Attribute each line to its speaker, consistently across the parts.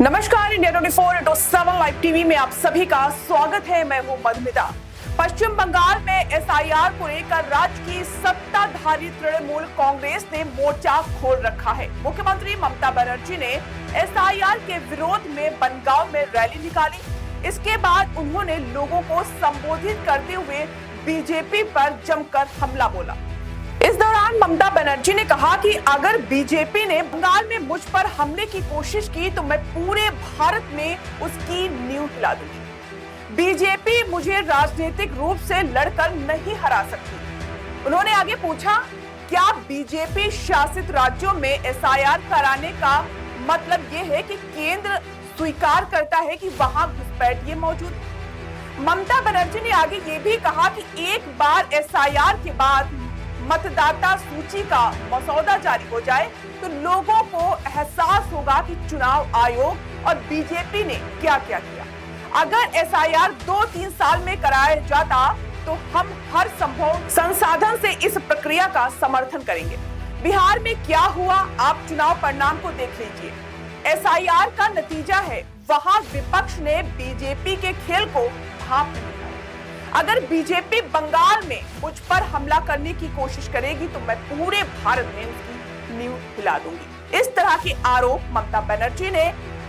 Speaker 1: नमस्कार, India 24/7 live TV में आप सभी का स्वागत है। मैं हूं मधुमिता। पश्चिम बंगाल में एसआईआर को लेकर राज्य की सत्ताधारी तृणमूल कांग्रेस ने मोर्चा खोल रखा है। मुख्यमंत्री ममता बनर्जी ने एसआईआर के विरोध में बनगांव में रैली निकाली। इसके बाद उन्होंने लोगों को संबोधित करते हुए बीजेपी पर जमकर हमला बोला। इस दौरान ममता बनर्जी ने कहा कि अगर बीजेपी ने बंगाल में मुझ पर हमले की कोशिश की तो मैं पूरे भारत में उसकी नींव हिला दूंगी। बीजेपी मुझे राजनीतिक रूप से लड़कर नहीं हरा सकती। उन्होंने आगे पूछा, क्या बीजेपी शासित राज्यों में एसआईआर कराने का मतलब ये है कि केंद्र स्वीकार करता है कि वहां घुसपैठिए मौजूद? ममता बनर्जी ने आगे ये भी कहा कि एक बार एसआईआर के बाद मतदाता सूची का मसौदा जारी हो जाए तो लोगों को एहसास होगा कि चुनाव आयोग और बीजेपी ने क्या क्या किया। अगर एसआईआर 2-3 साल में कराया जाता तो हम हर संभव संसाधन से इस प्रक्रिया का समर्थन करेंगे। बिहार में क्या हुआ, आप चुनाव परिणाम को देख लीजिए। एसआईआर का नतीजा है, वहां विपक्ष ने बीजेपी के खेल को भांप नहीं। अगर बीजेपी बंगाल में मुझ पर हमला करने की कोशिश करेगी तो मैं पूरे भारत में उसकी नींव हिला दूंगी। इस तरह के आरोप ममता बनर्जी ने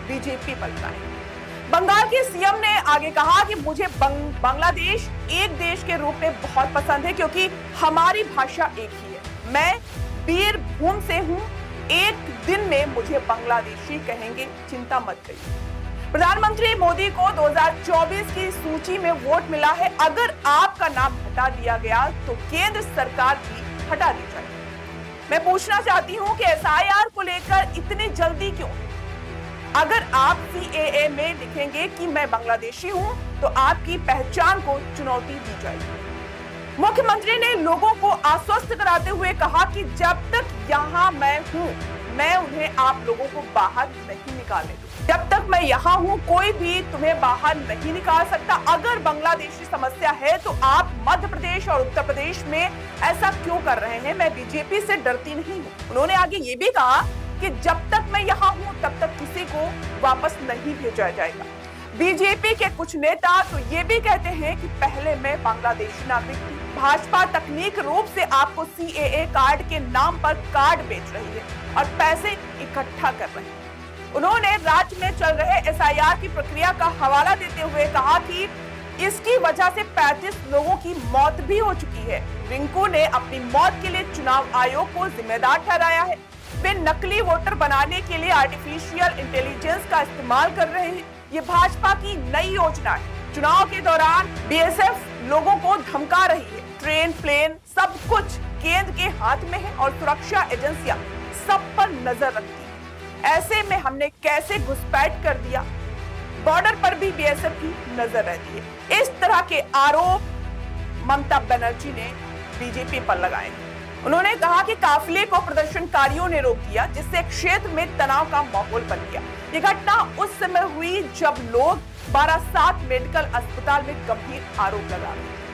Speaker 1: बीजेपी पर लगाए। बंगाल के सीएम ने आगे कहा कि मुझे बांग्लादेश एक देश के रूप में बहुत पसंद है क्योंकि हमारी भाषा एक ही है। मैं बीरभूम से हूं, एक दिन में मुझे बांग्लादेशी कहेंगे, चिंता मत करिए। प्रधानमंत्री मोदी को 2024 की सूची में वोट मिला है। अगर आपका नाम हटा दिया गया तो केंद्र सरकार भी हटा दी जाएगी। मैं पूछना चाहती हूं कि एसआईआर को लेकर इतनी जल्दी क्यों? अगर आप सीएए में लिखेंगे कि मैं बांग्लादेशी हूं तो आपकी पहचान को चुनौती दी जाएगी। मुख्यमंत्री ने लोगों को आश्वस्त कराते हुए कहा कि जब तक यहां मैं हूं, मैं उन्हें आप लोगों को बाहर नहीं निकालने दूंगा। जब तक मैं यहाँ हूँ, कोई भी तुम्हें बाहर नहीं निकाल सकता। अगर बांग्लादेशी समस्या है तो आप मध्य प्रदेश और उत्तर प्रदेश में ऐसा क्यों कर रहे हैं? मैं बीजेपी से डरती नहीं हूँ। उन्होंने आगे ये भी कहा कि जब तक मैं यहाँ हूँ तब तक किसी को वापस नहीं भेजा जाएगा। बीजेपी के कुछ नेता तो ये भी कहते हैं कि पहले मैं बांग्लादेशी नागरिक थी। भाजपा तकनीक रूप से आपको सीएए कार्ड के नाम पर कार्ड बेच रही है और पैसे इकट्ठा कर रही है। उन्होंने राज्य में चल रहे एसआईआर की प्रक्रिया का हवाला देते हुए कहा कि इसकी वजह से 35 लोगों की मौत भी हो चुकी है। रिंकू ने अपनी मौत के लिए चुनाव आयोग को जिम्मेदार ठहराया है। वे नकली वोटर बनाने के लिए आर्टिफिशियल इंटेलिजेंस का इस्तेमाल कर रहे हैं। ये भाजपा की नई योजना है। चुनाव के दौरान बीएसएफ लोगों को धमका रही है। ट्रेन, प्लेन, सब कुछ केंद्र के हाथ में है और सुरक्षा एजेंसियां सब पर नजर रखती है। ऐसे में हमने कैसे घुसपैठ कर दिया, बॉर्डर पर भी बीएसएफ की नजर रहती है। इस तरह के आरोप ममता बनर्जी ने बीजेपी पर लगाए। उन्होंने कहा कि काफिले को प्रदर्शनकारियों ने रोक दिया, जिससे क्षेत्र में तनाव का माहौल बन गया। ये घटना उस समय हुई जब लोग बारासात मेडिकल अस्पताल में गंभीर आरोप लगा रहे थे।